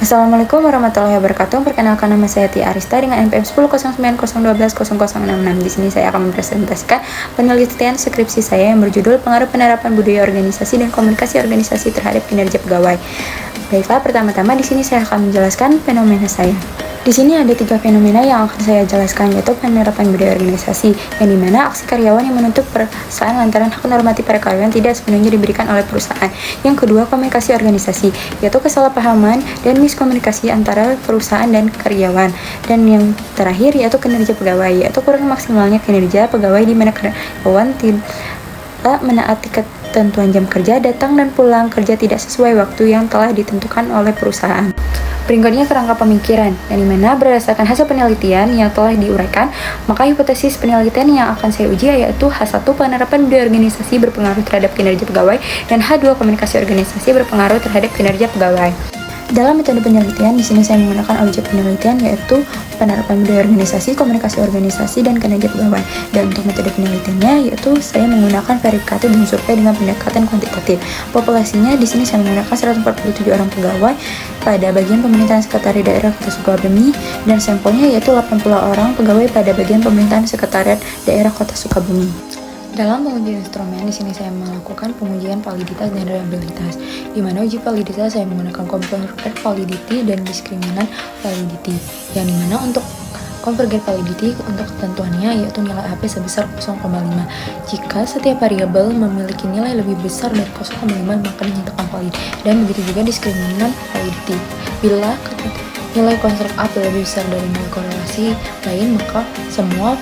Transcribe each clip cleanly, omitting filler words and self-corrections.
Assalamualaikum warahmatullahi wabarakatuh. Perkenalkan, nama saya Tia Arista dengan NPM 100901200066. Di sini saya akan mempresentasikan penelitian skripsi saya yang berjudul Pengaruh Penerapan Budaya Organisasi dan Komunikasi Organisasi terhadap Kinerja Pegawai. Baiklah, pertama-tama di sini saya akan menjelaskan fenomena saya. Di sini ada 3 fenomena yang akan saya jelaskan, yaitu penerapan budaya organisasi, yang dimana aksi karyawan yang menuntut perusahaan lantaran hak normatif para karyawan tidak sepenuhnya diberikan oleh perusahaan. Yang kedua, komunikasi organisasi, yaitu kesalahpahaman dan miskomunikasi antara perusahaan dan karyawan. Dan yang terakhir yaitu kinerja pegawai, yaitu kurang maksimalnya kinerja pegawai di mana karyawan tidak menaati ketentuan jam kerja, datang dan pulang kerja tidak sesuai waktu yang telah ditentukan oleh perusahaan. Berikutnya, kerangka pemikiran, yang dimana berdasarkan hasil penelitian yang telah diuraikan, maka hipotesis penelitian yang akan saya uji yaitu H1 penerapan budaya organisasi berpengaruh terhadap kinerja pegawai, dan H2 komunikasi organisasi berpengaruh terhadap kinerja pegawai. Dalam metode penelitian, di sini saya menggunakan objek penelitian yaitu penerapan budaya organisasi, komunikasi organisasi, dan kinerja pegawai. Dan untuk metode penelitiannya yaitu saya menggunakan verifikatif dan survei dengan pendekatan kuantitatif. Populasinya di sini saya menggunakan 147 orang pegawai pada bagian pemerintahan sekretariat daerah Kota Sukabumi, dan sampelnya yaitu 80 orang pegawai pada bagian pemerintahan sekretariat daerah Kota Sukabumi. Dalam pengujian instrumen, di sini saya melakukan pengujian validitas dan reliabilitas. Di mana uji validitas saya menggunakan convergent validity dan discriminant validity. Yang dimana untuk convergent validity untuk ketentuannya yaitu nilai AP sebesar 0,5. Jika setiap variabel memiliki nilai lebih besar dari 0,5 maka dinyatakan valid. Dan begitu juga discriminant validity. Bila nilai konstruk AP lebih besar dari nilai korelasi lain maka semua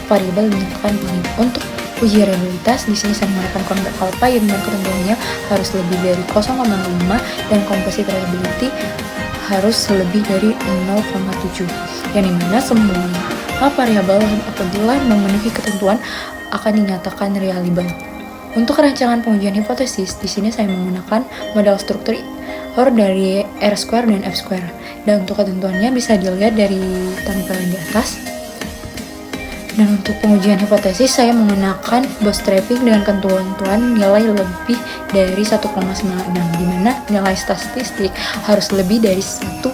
variabel dinyatakan valid. Untuk uji reliabilitas, di sini saya menggunakan konvert alpha yang dengan ketentuannya harus lebih dari 0,5 dan composite reliability harus lebih dari 0,7. Yang dimana semua variabel apabila memenuhi ketentuan akan dinyatakan reliable. Untuk rancangan pengujian hipotesis, di sini saya menggunakan model struktur dari R² dan F². Dan untuk ketentuannya bisa dilihat dari tampilan di atas. Dan untuk pengujian hipotesis, saya menggunakan bootstrapping dengan ketentuan nilai lebih dari 1,96, di mana nilai statistik harus lebih dari 1,96.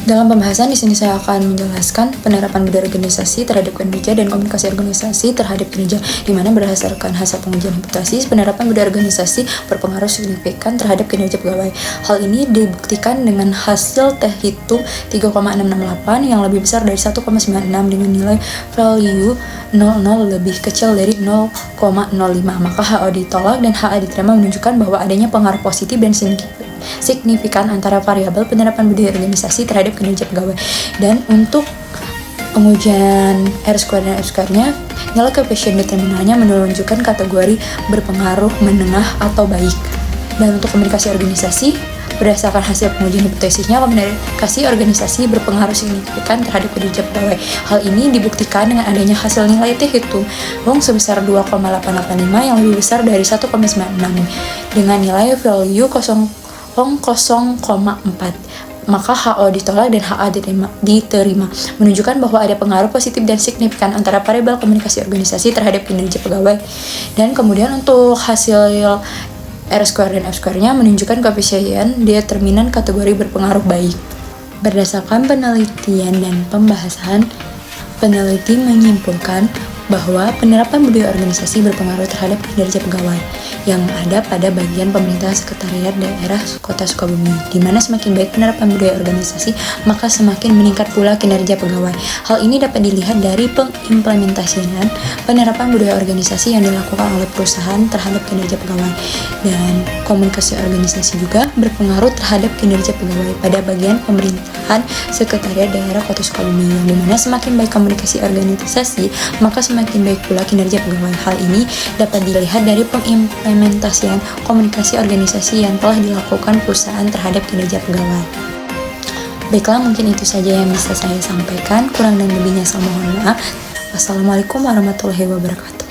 Dalam pembahasan di sini saya akan menjelaskan penerapan budaya organisasi terhadap kinerja dan komunikasi organisasi terhadap kinerja, di mana berdasarkan hasil pengujian hipotesis, penerapan budaya organisasi berpengaruh signifikan terhadap kinerja pegawai. Hal ini dibuktikan dengan hasil teh hitung 3,668 yang lebih besar dari 1,96 dengan nilai value 00 lebih kecil dari 0,05. Maka HO ditolak dan HA diterima, menunjukkan bahwa adanya pengaruh positif dan signifikan antara variabel penerapan budaya organisasi terhadap kinerja pegawai. Dan untuk pengujian R² dan F²-nya, nilai coefficient determinannya menunjukkan kategori berpengaruh, menengah, atau baik. Dan untuk komunikasi organisasi, berdasarkan hasil pengujian hipotesisnya, komunikasi organisasi berpengaruh signifikan terhadap kinerja pegawai. Hal ini dibuktikan dengan adanya hasil nilai teh hitung sebesar 2,885 yang lebih besar dari 1,96 dengan nilai value 0,4. Maka HO ditolak dan HA diterima, menunjukkan bahwa ada pengaruh positif dan signifikan antara variabel komunikasi organisasi terhadap kinerja pegawai. Dan kemudian untuk hasil R² dan F²-nya menunjukkan koefisien determinan kategori berpengaruh baik. Berdasarkan penelitian dan pembahasan, peneliti menyimpulkan bahwa penerapan budaya organisasi berpengaruh terhadap kinerja pegawai yang ada pada bagian pemerintahan sekretariat daerah Kota Sukabumi, di mana semakin baik penerapan budaya organisasi, maka semakin meningkat pula kinerja pegawai. Hal ini dapat dilihat dari pengimplementasian penerapan budaya organisasi yang dilakukan oleh perusahaan terhadap kinerja pegawai. Dan komunikasi organisasi juga berpengaruh terhadap kinerja pegawai pada bagian pemerintahan sekretariat daerah Kota Sukabumi, yang dimana semakin baik komunikasi organisasi, maka semakin baik pula kinerja pegawai. Hal ini dapat dilihat dari pengimplementasian komunikasi organisasi yang telah dilakukan perusahaan terhadap kinerja pegawai. Baiklah, mungkin itu saja yang bisa saya sampaikan. Kurang dan lebihnya saya mohon maaf. Wassalamualaikum warahmatullahi wabarakatuh.